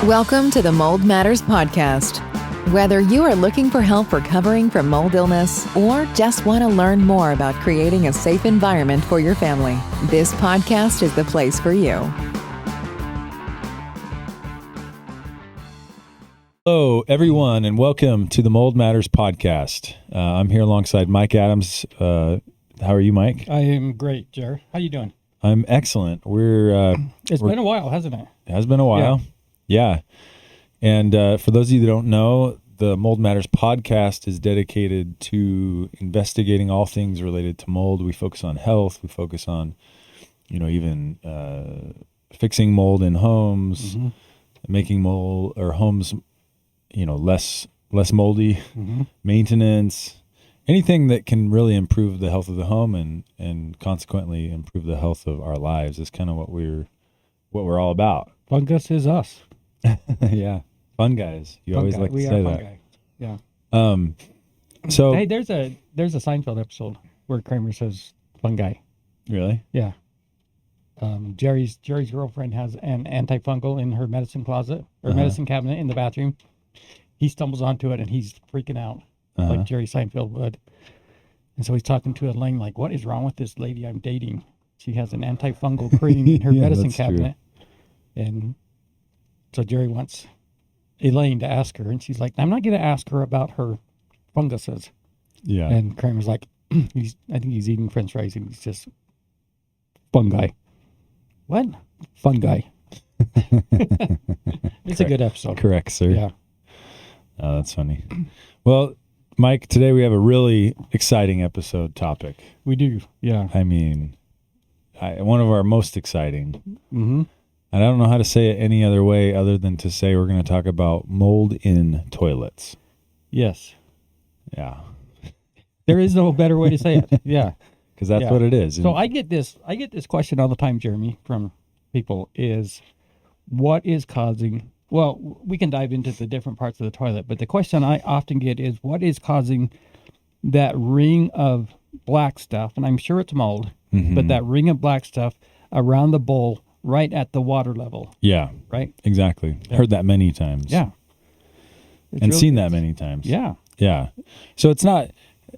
Welcome to the Mold Matters Podcast. Whether you are looking for help recovering from mold illness or just want to learn more about creating a safe environment for your family, this podcast is the place for you. Hello, everyone, and welcome to the Mold Matters Podcast. I'm here alongside Mike Adams. How are you, Mike? I am great, Jer. How you doing? I'm excellent. It's been a while, hasn't it? It has been a while. Yeah. And for those of you that don't know, the Mold Matters Podcast is dedicated to investigating all things related to mold. We focus on health. We focus on, even fixing mold in homes, making mold or homes, less moldy, maintenance, anything that can really improve the health of the home and consequently improve the health of our lives is kind of what we're all about. Fungus is us. Yeah. Fun guys. You always like to say that. Guy. Yeah. So Hey, there's a Seinfeld episode where Kramer says fun guy. really? Yeah. Jerry's girlfriend has an antifungal in her medicine closet or medicine cabinet in the bathroom. He stumbles onto it and he's freaking out like Jerry Seinfeld would. And so he's talking to Elaine like, "What is wrong with this lady I'm dating? She has an antifungal cream in her Yeah, medicine that's true. cabinet." And so Jerry wants Elaine to ask her, and she's like, "I'm not going to ask her about her funguses." Yeah. And Kramer's like, I think he's eating French fries, and he's just fungi. What? Fungi. It's a good episode. Correct, sir. Yeah. Oh, that's funny. Well, Mike, today we have a really exciting episode topic. We do. Yeah. I mean, one of our most exciting. Mm-hmm. And I don't know how to say it any other way other than to say we're going to talk about mold in toilets. Yes. Yeah. There is no better way to say it. Yeah. Because that's Yeah. what it is. So I get this question all the time, Jeremy, from people is what is causing, well, we can dive into the different parts of the toilet, but the question I often get is what is causing that ring of black stuff, and I'm sure it's mold, but that ring of black stuff around the bowl right at the water level, Yeah, right? exactly. Yeah. Heard that many times. Yeah. It's And really- seen that many times. Yeah. Yeah. So it's not,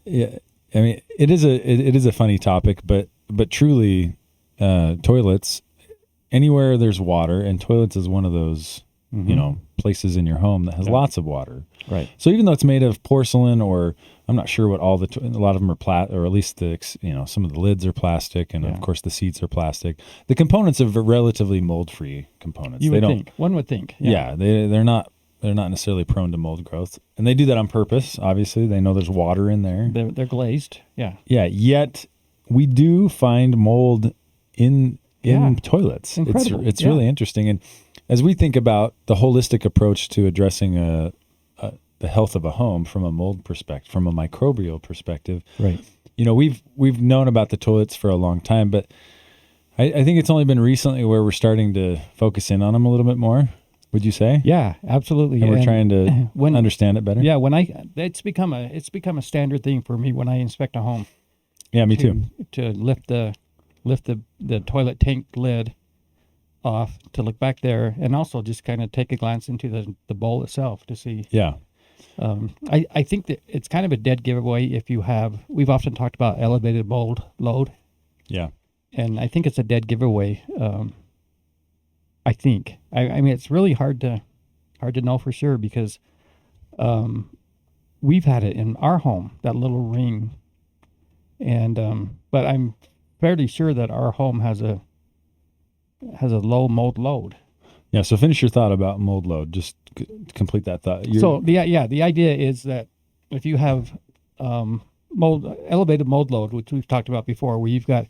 I mean, it is a funny topic, but truly, toilets, anywhere there's water, and toilets is one of those, places in your home that has lots of water. Right. So even though it's made of porcelain, or I'm not sure what a lot of them are or at least some of the lids are plastic, and of course the seats are plastic. The components are relatively mold-free components. One would think. Yeah, they're not necessarily prone to mold growth, and they do that on purpose. Obviously, they know there's water in there. They're glazed. Yeah. Yeah. Yet we do find mold in toilets. Incredible. It's really interesting. And as we think about the holistic approach to addressing the health of a home from a mold perspective, from a microbial perspective, Right. We've known about the toilets for a long time, but I think it's only been recently where we're starting to focus in on them a little bit more. Would you say? Yeah, absolutely. And we're trying to understand it better. Yeah, it's become a standard thing for me when I inspect a home. Yeah, me too. To lift the toilet tank lid off, to look back there, and also just kind of take a glance into the bowl itself to see. Yeah. I think that it's kind of a dead giveaway if you have. We've often talked about elevated mold load. Yeah. And I think it's a dead giveaway. I think. I mean, it's really hard to know for sure because we've had it in our home, that little ring, and but I'm fairly sure that our home has a low mold load. Yeah. So finish your thought about mold load. Just complete that thought. The idea is that if you have elevated mold load, which we've talked about before, where you've got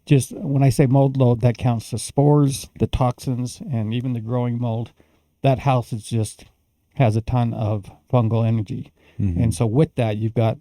just, when I say mold load, that counts the spores, the toxins, and even the growing mold. That house has a ton of fungal energy. And so with that, you've got,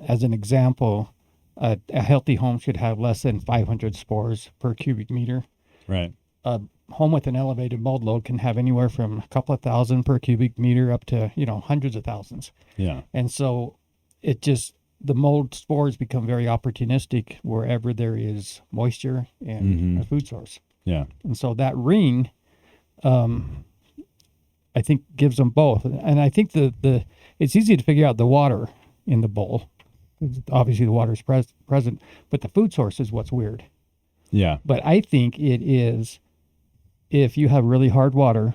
as an example, a healthy home should have less than 500 spores per cubic meter. Right. A home with an elevated mold load can have anywhere from a couple of thousand per cubic meter up to, hundreds of thousands. Yeah. And so the mold spores become very opportunistic wherever there is moisture and a food source. Yeah. And so that ring, I think gives them both. And I think the it's easy to figure out the water in the bowl. Obviously, the water is present, but the food source is what's weird. Yeah. But I think it is, if you have really hard water,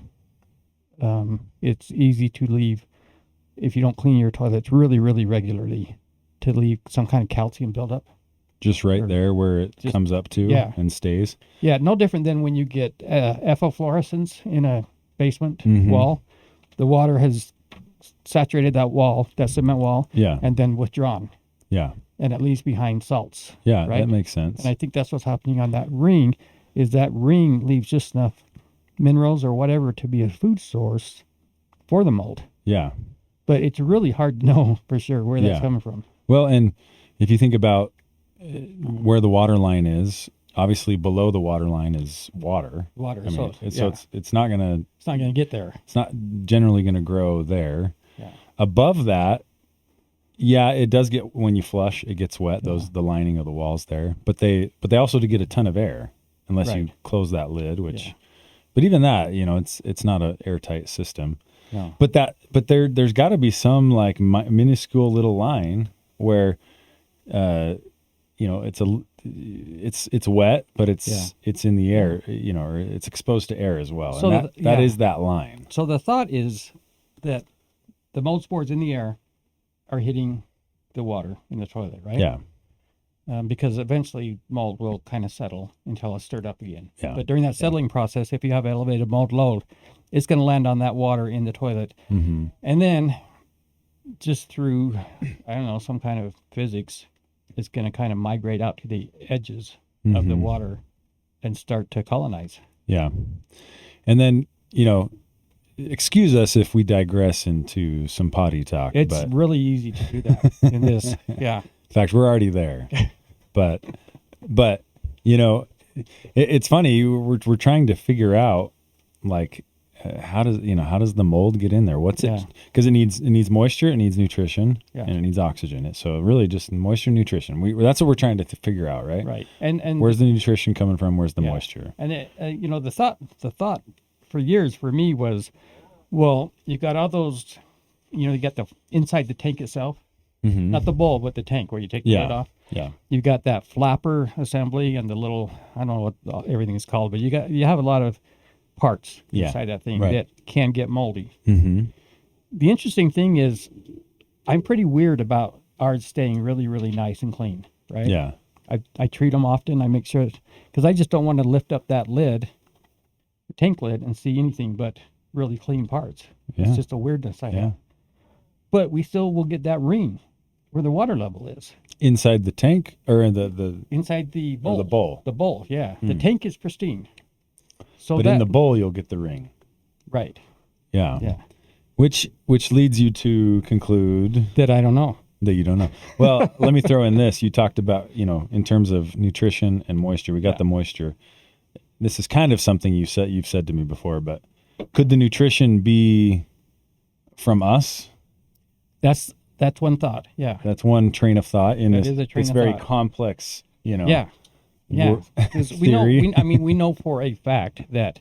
it's easy to leave, if you don't clean your toilets really, really regularly, to leave some kind of calcium buildup. Just right there where it comes up to and stays. Yeah, no different than when you get efflorescence in a basement wall. The water has saturated that wall, that cement wall, and then withdrawn. Yeah. And it leaves behind salts. Yeah, right? that makes sense. And I think that's what's happening on that ring, is that ring leaves just enough minerals or whatever to be a food source for the mold. Yeah. But it's really hard to know for sure where that's coming from. Well, and if you think about where the water line is, obviously below the water line is water. Water. I mean, so it's not gonna. It's not gonna get there. It's not generally gonna grow there. Yeah. Above that, it does get, when you flush, it gets wet. The lining of the walls there, but they also to get a ton of air unless you close that lid. But even that, it's not an airtight system. No. But there's got to be some like minuscule little line where, it's wet, but it's in the air, or it's exposed to air as well. So and that is that line. So the thought is that the mold spores in the air are hitting the water in the toilet, right? Yeah. Because eventually mold will kind of settle until it's stirred up again. Yeah. But during that settling process, if you have elevated mold load, it's going to land on that water in the toilet. Mm-hmm. And then just through, I don't know, some kind of physics, it's going to kind of migrate out to the edges of the water and start to colonize. Yeah. And then, excuse us if we digress into some potty talk. It's really easy to do that in this. Yeah. In fact, we're already there. But it's funny. We're trying to figure out, like, how does the mold get in there? What's it? Because it needs moisture, it needs nutrition, and it needs oxygen. So really, just moisture, nutrition. That's what we're trying to figure out, right? Right. And where's the nutrition coming from? Where's the moisture? And the thought for years for me was, well, you've got all those, you got the inside the tank itself, not the bowl, but the tank where you take the lid off. Yeah. You've got that flapper assembly and the little, I don't know what everything is called, but you have a lot of parts inside that thing that can get moldy. Mm-hmm. The interesting thing is, I'm pretty weird about ours staying really, really nice and clean, right? Yeah. I treat them often. I make sure, because I just don't want to lift up that lid, the tank lid, and see anything but really clean parts. Yeah. It's just a weirdness I have. But we still will get that ring where the water level is. Inside the tank or in the inside the bowl. Or the bowl. The bowl, yeah. The tank is pristine. So but in the bowl you'll get the ring. Right. Yeah. Yeah. Which leads you to conclude that I don't know. That you don't know. Well, let me throw in this. You talked about, in terms of nutrition and moisture. We got the moisture. This is kind of something you've said to me before, but could the nutrition be from us? That's one thought. Yeah. That's one train of thought in this. It's very complex, Yeah. Yeah. We know for a fact that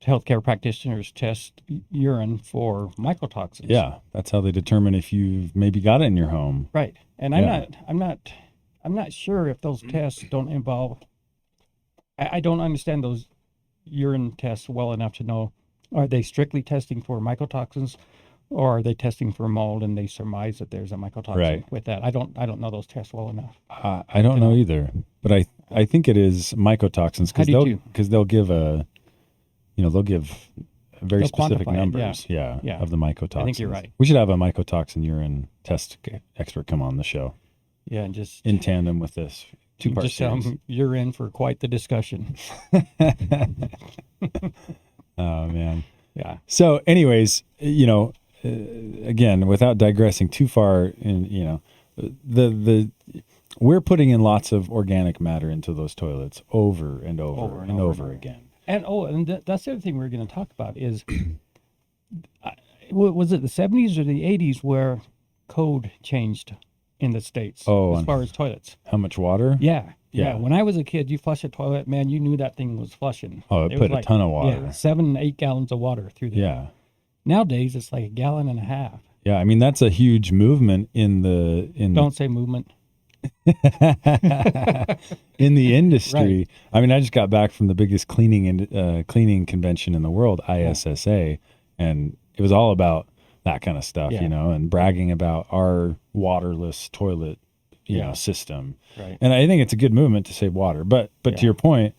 healthcare practitioners test urine for mycotoxins. Yeah, that's how they determine if you've maybe got it in your home. Right. And I'm not sure if those tests don't involve. I don't understand those urine tests well enough to know, are they strictly testing for mycotoxins, or are they testing for mold and they surmise that there's a mycotoxin with that? I don't know those tests well enough. I don't know either, but I think it is mycotoxins because they'll give they'll give very specific numbers of the mycotoxins. I think you're right. We should have a mycotoxin urine test expert come on the show. Yeah, and just in tandem with this 2-part series. You're in for quite the discussion. Oh man. Yeah. So anyways, again, without digressing too far in, we're putting in lots of organic matter into those toilets over and over again. And that's the other thing we're going to talk about is, was it the 70s or the 80s where code changed in the States as far as toilets? How much water? Yeah. Yeah. When I was a kid, you flush a toilet, man, you knew that thing was flushing. Oh, it put was a ton of water. Yeah, 7, 8 gallons of water through there. Yeah. Nowadays, it's like 1.5 gallons. Yeah. I mean, that's a huge movement in Don't say movement. in the industry. Right. I mean, I just got back from the biggest cleaning convention in the world, ISSA, and it was all about that kind of stuff, Yeah. and bragging about our waterless toilet, system. Right. And I think it's a good movement to save water. But to your point,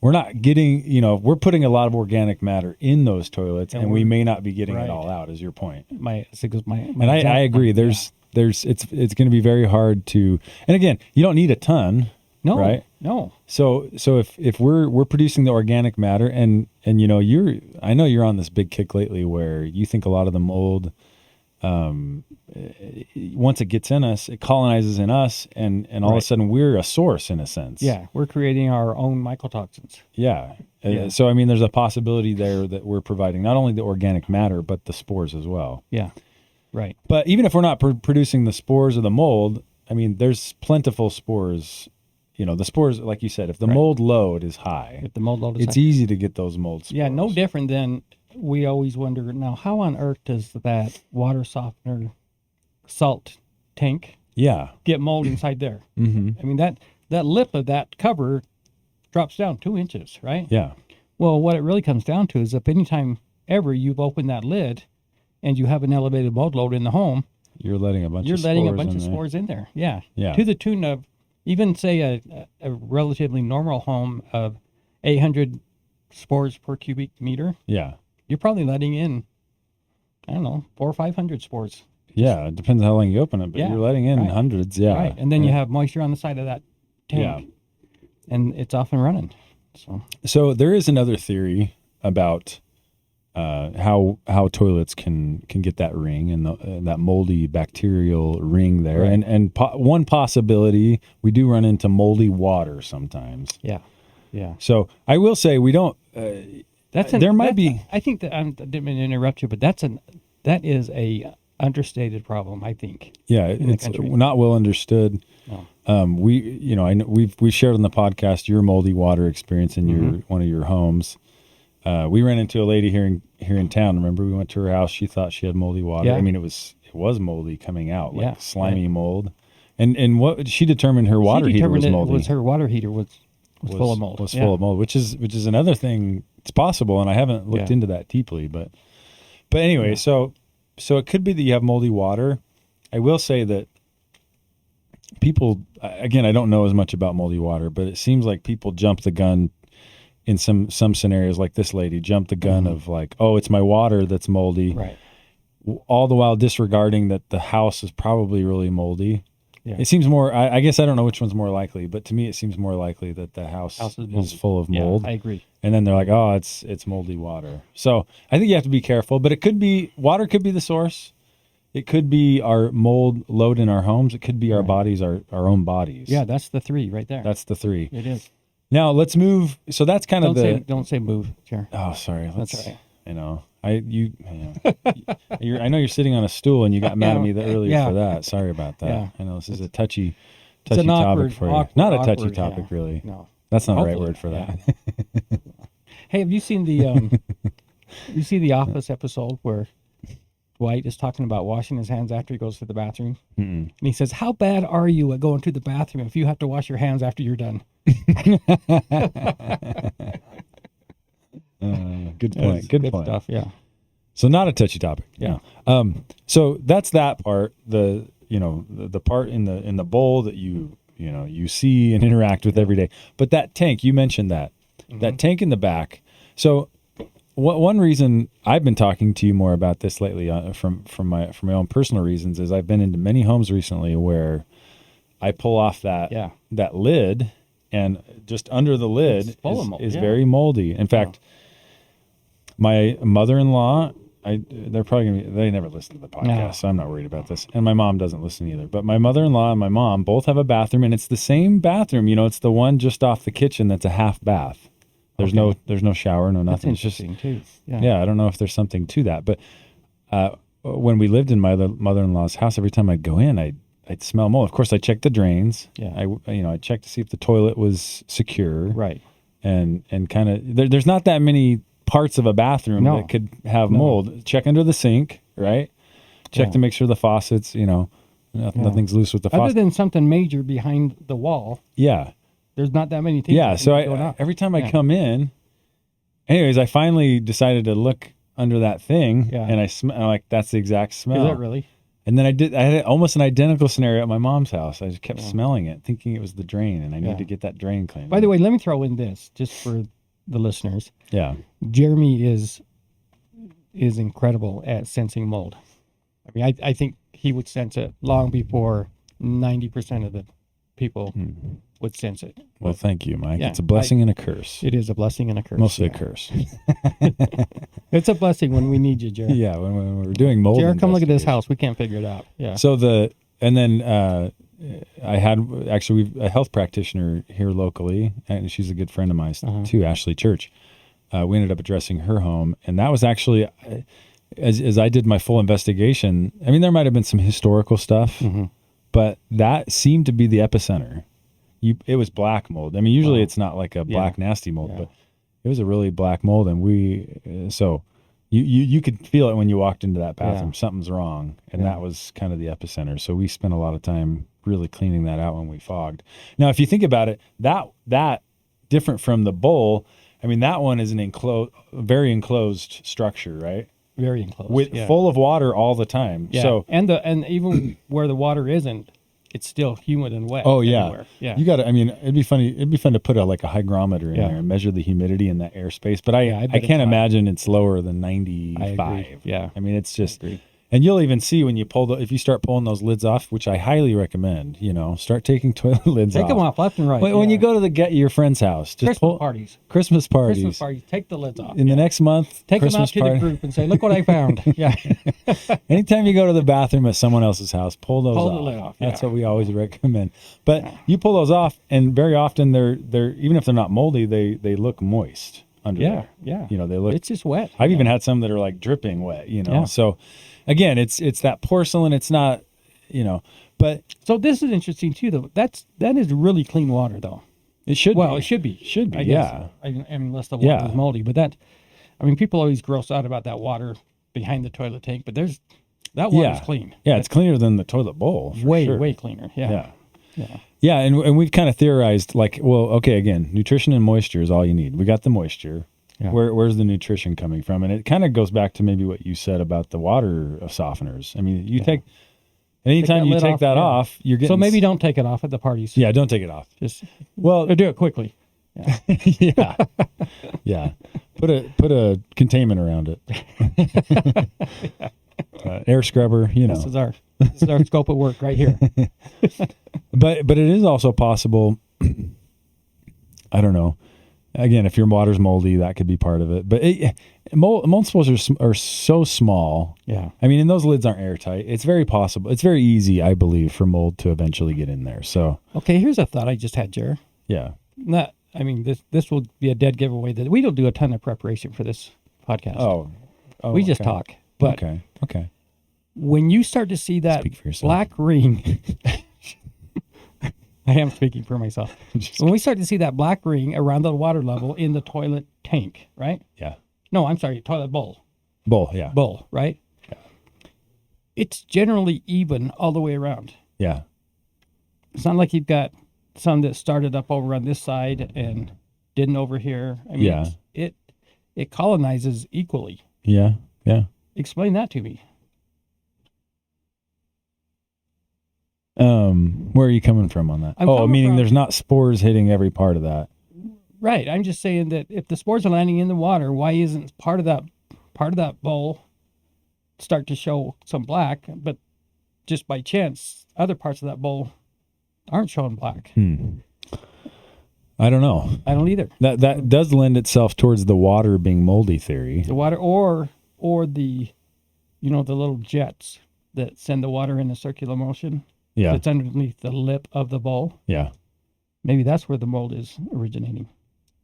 we're not getting, we're putting a lot of organic matter in those toilets, and we may not be getting it all out, is your point. I agree. It's going to be very hard to, and again, you don't need a ton. No, right? No. So if we're producing the organic matter, and I know you're on this big kick lately where you think a lot of the mold, once it gets in us, it colonizes in us, and all of a sudden we're a source in a sense. Yeah, we're creating our own mycotoxins. Yeah. So I mean, there's a possibility there that we're providing not only the organic matter but the spores as well. Yeah. Right. But even if we're not producing the spores of the mold, I mean, there's plentiful spores. The spores, like you said, if the mold load is high, it's easy to get those mold spores. Yeah, no different than we always wonder, now, how on earth does that water softener salt tank get mold inside there? Mm-hmm. I mean, that lip of that cover drops down 2 inches, right? Yeah. Well, what it really comes down to is if anytime ever you've opened that lid and you have an elevated mold load in the home, you're letting a bunch of spores in there. Yeah. Yeah. To the tune of, even say a relatively normal home of 800 spores per cubic meter. Yeah. You're probably letting in, I don't know, 400 or 500 spores. Yeah. It depends how long you open it, but you're letting in hundreds. Yeah. Right. And then you have moisture on the side of that tank. Yeah. And it's off and running. So there is another theory about how toilets can get that ring and that moldy bacterial ring there, Right. and one possibility, we do run into moldy water sometimes. Yeah. So I will say we don't. There might be. I think that I didn't mean to interrupt you, but that is a understated problem, I think. Yeah, in it's the country. not well understood. No. I know we've shared on the podcast your moldy water experience in your one of your homes. We ran into a lady here in town. Remember, we went to her house. She thought she had moldy water. Yeah. I mean, it was moldy coming out, like Yeah, slimy mold. And what she determined her water heater was moldy. Her water heater was full of mold. Was full of mold, which is another thing. It's possible, and I haven't looked into that deeply, but anyway, so it could be that you have moldy water. I will say that people, again, I don't know as much about moldy water, but it seems like people jump the gun in some scenarios, like this lady jumped the gun of like, oh, it's my water that's moldy, Right. all the while disregarding that the house is probably really moldy. Yeah. It seems more, I guess I don't know which one's more likely, but to me it seems more likely that the house is full of mold. Yeah, I agree. And then they're like, oh, it's moldy water. So I think you have to be careful, but it could be, water could be the source. It could be our mold load in our homes. It could be our bodies, our own bodies. Yeah, that's the 3 right there. That's the 3. It is. Now let's move. So that's kind of Don't say move, Chair. Oh, sorry. That's all right. I know. I know you're sitting on a stool and you got mad at me earlier for that. Sorry about that. Yeah. I know this is a touchy an topic for you. Not a touchy awkward, topic, really. No. That's not the right Hopefully, word for that. Hey, have you seen the Office episode where Dwight is talking about washing his hands after he goes to the bathroom? Mm-mm. And he says, how bad are you at going to the bathroom if you have to wash your hands after you're done? Good point. Good point. Stuff, yeah. So not a touchy topic. Yeah. So that's that part. The part in the bowl that you see and interact with every day. But that tank, you mentioned that tank in the back. So one reason I've been talking to you more about this lately, from my own personal reasons, is I've been into many homes recently where I pull off that lid, and just under the lid is very moldy. In fact, my mother-in-law, they're probably gonna they never listen to the podcast, so I'm not worried about this. And my mom doesn't listen either. But my mother-in-law and my mom both have a bathroom, and it's the same bathroom. It's the one just off the kitchen that's a half bath. There's no shower, no nothing. That's interesting too. Yeah, I don't know if there's something to that, but when we lived in my mother-in-law's house, every time I'd go in, I'd smell mold. Of course, I checked the drains. Yeah. I checked to see if the toilet was secure. Right. And kind of there's not that many parts of a bathroom No. that could have No. mold. Check under the sink, right? Check Yeah. to make sure the faucets, nothing's loose with the Other faucet. than something major behind the wall, Yeah. there's not that many things. Yeah. that So can be going on. every time I Yeah. come in, anyways, I finally decided to look under that thing, Yeah. and I'm like, that's the exact smell. Is that really? And then I had almost an identical scenario at my mom's house. I just kept Yeah. smelling it, thinking it was the drain, and I Yeah. need to get that drain cleaned. By the way, let me throw in this just for the listeners. yeah. Jeremy is incredible at sensing mold. I mean, I think he would sense it long before 90% of the people would sense it. Well, thank you, Mike. Yeah, It's a blessing and a curse. It is a blessing and a curse. Mostly yeah. a curse. It's a blessing when we need you, Jared. Yeah, when we're doing mold. Jared, come look at this investigation. house. We can't figure it out. Yeah. So I had actually a health practitioner here locally, and she's a good friend of mine too, Ashley Church. We ended up addressing her home, and that was actually as I did my full investigation. I mean, there might have been some historical stuff, but that seemed to be the epicenter. It was black mold. I mean, usually it's not like a black nasty mold, but it was a really black mold, and so you could feel it when you walked into that bathroom. Yeah. Something's wrong, and that was kind of the epicenter. So we spent a lot of time really cleaning that out when we fogged. Now, if you think about it, that different from the bowl. I mean, that one is an very enclosed structure, right? Very enclosed. With full of water all the time. Yeah. So and even where the water isn't, it's still humid and wet. oh yeah, everywhere. Yeah. You got to. I mean, it'd be fun to put a hygrometer in Yeah. there and measure the humidity in that airspace. But I bet it's can't high. imagine it's lower than I 95. agree. Yeah. I mean, it's just. agree. And you'll even see when you if you start pulling those lids off, which I highly recommend. Start taking toilet lids Take them off left and right. When yeah. you go to your friend's house, just Christmas pull parties. Christmas parties. Christmas parties. Take the lids off. In the next month, Take Christmas them out to party. the group and say, "Look what I found." Yeah. Anytime you go to the bathroom at someone else's house, pull those Pull the off. lid off, That's yeah. what we always recommend. But you pull those off, and very often they're even if they're not moldy, they look moist under Yeah. there. Yeah. They look. It's just wet. I've even had some that are like dripping wet. Yeah. So again, it's that porcelain. It's not. But So this is interesting too, though. That is really clean water, though. it should. Well, be. it should be. Should be. I guess. Yeah. I mean, unless the water Yeah. is moldy, but people always gross out about that water behind the toilet tank, but that water's Yeah. clean. Yeah, it's cleaner than the toilet bowl. For way, sure. way cleaner. Yeah. Yeah. Yeah. Yeah, and we've kind of theorized again, nutrition and moisture is all you need. We got the moisture. Yeah. Where's the nutrition coming from? And it kind of goes back to maybe what you said about the water softeners. I mean, anytime that you lid take off, that yeah. off, you're getting. So maybe don't take it off at the parties. Yeah, don't take it off. Just Well, do it quickly. yeah, yeah. Put a containment around it. Air scrubber, This is our scope of work right here. But it is also possible. I don't know. Again, if your water's moldy, that could be part of it. But mold spores are so small. Yeah. I mean, and those lids aren't airtight. It's very possible. It's very easy, I believe, for mold to eventually get in there. So Okay, here's a thought I just had, Jer. yeah, This will be a dead giveaway that we don't do a ton of preparation for this podcast. Oh, we just okay. talk. But Okay. when you start to see that Speak for yourself. black ring, I am speaking for myself. When we start to see that black ring around the water level in the toilet tank, right? Yeah. No, I'm sorry, toilet bowl, Yeah. right? Yeah. It's generally even all the way around. Yeah. It's not like you've got some that started up over on this side and didn't over here. I mean, Yeah. it colonizes equally. Yeah. Yeah. Explain that to me. Where are you coming from on that? I'm coming meaning from- there's not spores hitting every part of that. Right. I'm just saying that if the spores are landing in the water, why isn't part of that bowl start to show some black, but just by chance, other parts of that bowl aren't showing black? I don't know. I don't either. That does lend itself towards the water being moldy theory. The water or the, the little jets that send the water in a circular motion. Yeah. That's underneath the lip of the bowl. Yeah. Maybe that's where the mold is originating.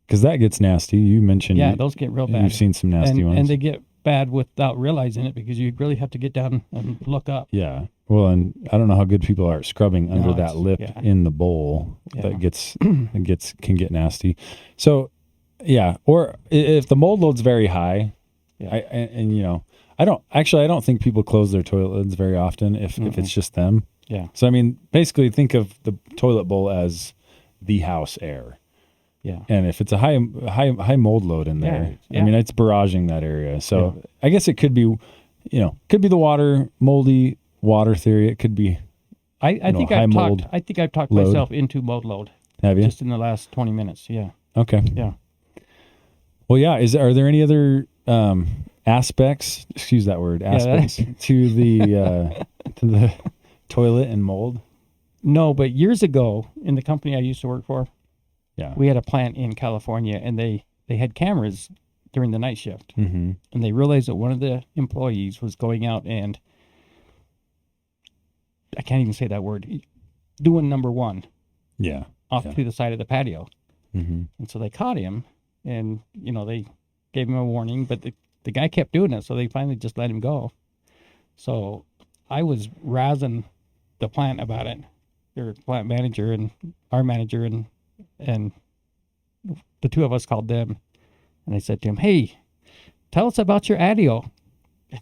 Because that gets nasty. You mentioned. Yeah, those get real bad. You've seen some nasty ones. And they get bad without realizing it because you really have to get down and look up. Yeah. Well, and I don't know how good people are at scrubbing under it's- that lip yeah. in the bowl. Yeah. That can get nasty. So, yeah. Or if the mold load's very high, Yeah. and you know, I don't think people close their toilet lids very often if it's just them. Yeah. So I mean, basically, think of the toilet bowl as the house air. Yeah. And if it's a high mold load in there, Yeah. I mean, it's barraging that area. So I guess it could be, the moldy water theory. It could be. I think high I've mold talked. I think I've talked load. myself into mold load Have you? just in the last 20 minutes. Yeah. Okay. Yeah. Well, yeah. Are there any other aspects? Excuse that word. Aspects to the toilet and mold. No, but years ago in the company I used to work for, Yeah. we had a plant in California, and they had cameras during the night shift, Mm-hmm. and they realized that one of the employees was going out and I can't even say that word, doing number one Yeah. off Yeah. to the side of the patio. Mm-hmm. And so they caught him, and they gave him a warning, but the guy kept doing it, so they finally just let him go. So I was razzing the plant about it, their plant manager and our manager, and the two of us called them, and I said to him, "Hey, tell us about your ADIO."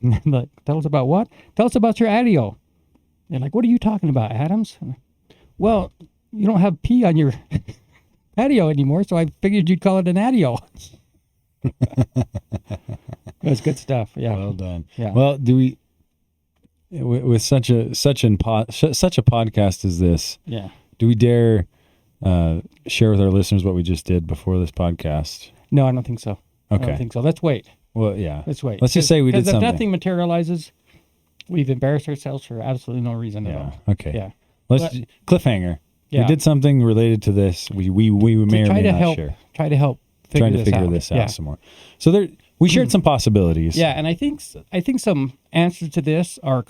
And then like, "Tell us about what?" "Tell us about your ADIO." They're like, "What are you talking about, Adams?" "Well, you don't have pee on your patio anymore, so I figured you'd call it an ADIO." It was good stuff. Yeah. Well done. Yeah. Well, do we with such a podcast as this? Yeah. Do we dare share with our listeners what we just did before this podcast? No, I don't think so. I Okay. don't think so. Let's wait. Well, yeah. Let's wait. Let's just say we did Because if something. nothing materializes, we've embarrassed ourselves for absolutely no reason at Yeah. all. Okay. Yeah. Let's cliffhanger. Yeah. We did something related to this. We may or try may to not help. share. Try to help. Trying to figure out. this out Yeah. some more. So we shared some possibilities. Yeah, and I think some answers to this are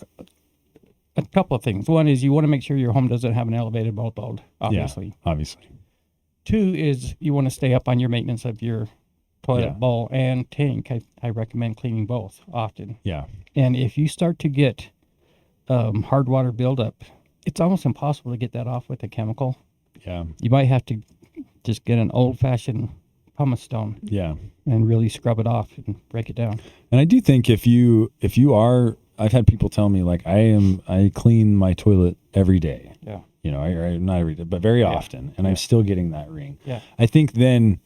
a couple of things. One is you want to make sure your home doesn't have an elevated mold load, obviously. Yeah, obviously. Two is you want to stay up on your maintenance of your toilet Yeah. bowl and tank. I recommend cleaning both often. Yeah. And if you start to get hard water buildup, it's almost impossible to get that off with a chemical. Yeah. You might have to just get an old-fashioned pumice stone Yeah. and really scrub it off and break it down. And I do think if you are, I've had people tell me like I clean my toilet every day. Yeah. I not every day, but very often, and I'm still getting that ring. Yeah. I think then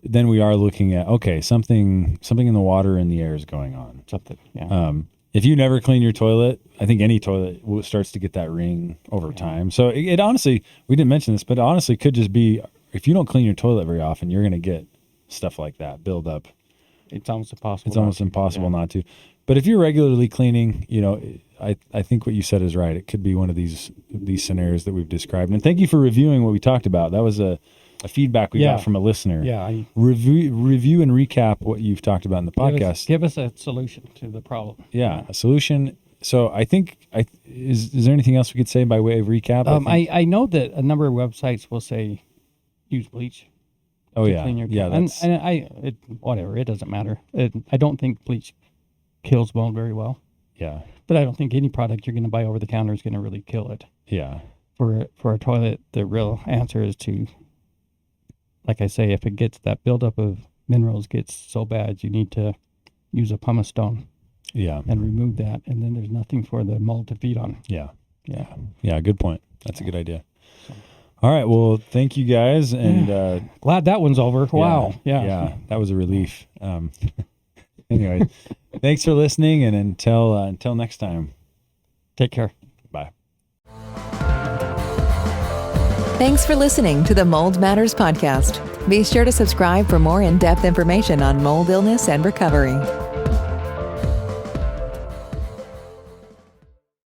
we are looking at something in the water and the air is going on. Something. Yeah. If you never clean your toilet, I think any toilet starts to get that ring over time. So it honestly, we didn't mention this, but it honestly could just be if you don't clean your toilet very often, you're going to get stuff like that build up. It's almost impossible. It's almost impossible not to. But if you're regularly cleaning, I think what you said is right. It could be one of these scenarios that we've described. And thank you for reviewing what we talked about. That was a feedback we got from a listener. Yeah. Review and recap what you've talked about in the podcast. Give us a solution to the problem. Yeah, a solution. So I think is there anything else we could say by way of recap? I know that a number of websites will say use bleach. Oh to yeah, clean your yeah. and That's whatever. It doesn't matter. I don't think bleach kills mold very well, yeah, but I don't think any product you're going to buy over the counter is going to really kill it. yeah, For a toilet, the real answer is to, like I say, if it gets that buildup of minerals gets so bad, you need to use a pumice stone yeah, and remove that, and then there's nothing for the mold to feed on. yeah. Yeah. Yeah, good point. That's a good idea. All right, well, thank you guys, and Glad that one's over. Wow. Yeah. that was a relief. Anyway, thanks for listening, and until next time, Take care. bye. Thanks for listening to the Mold Matters podcast. Be sure to subscribe for more in-depth information on mold illness and recovery.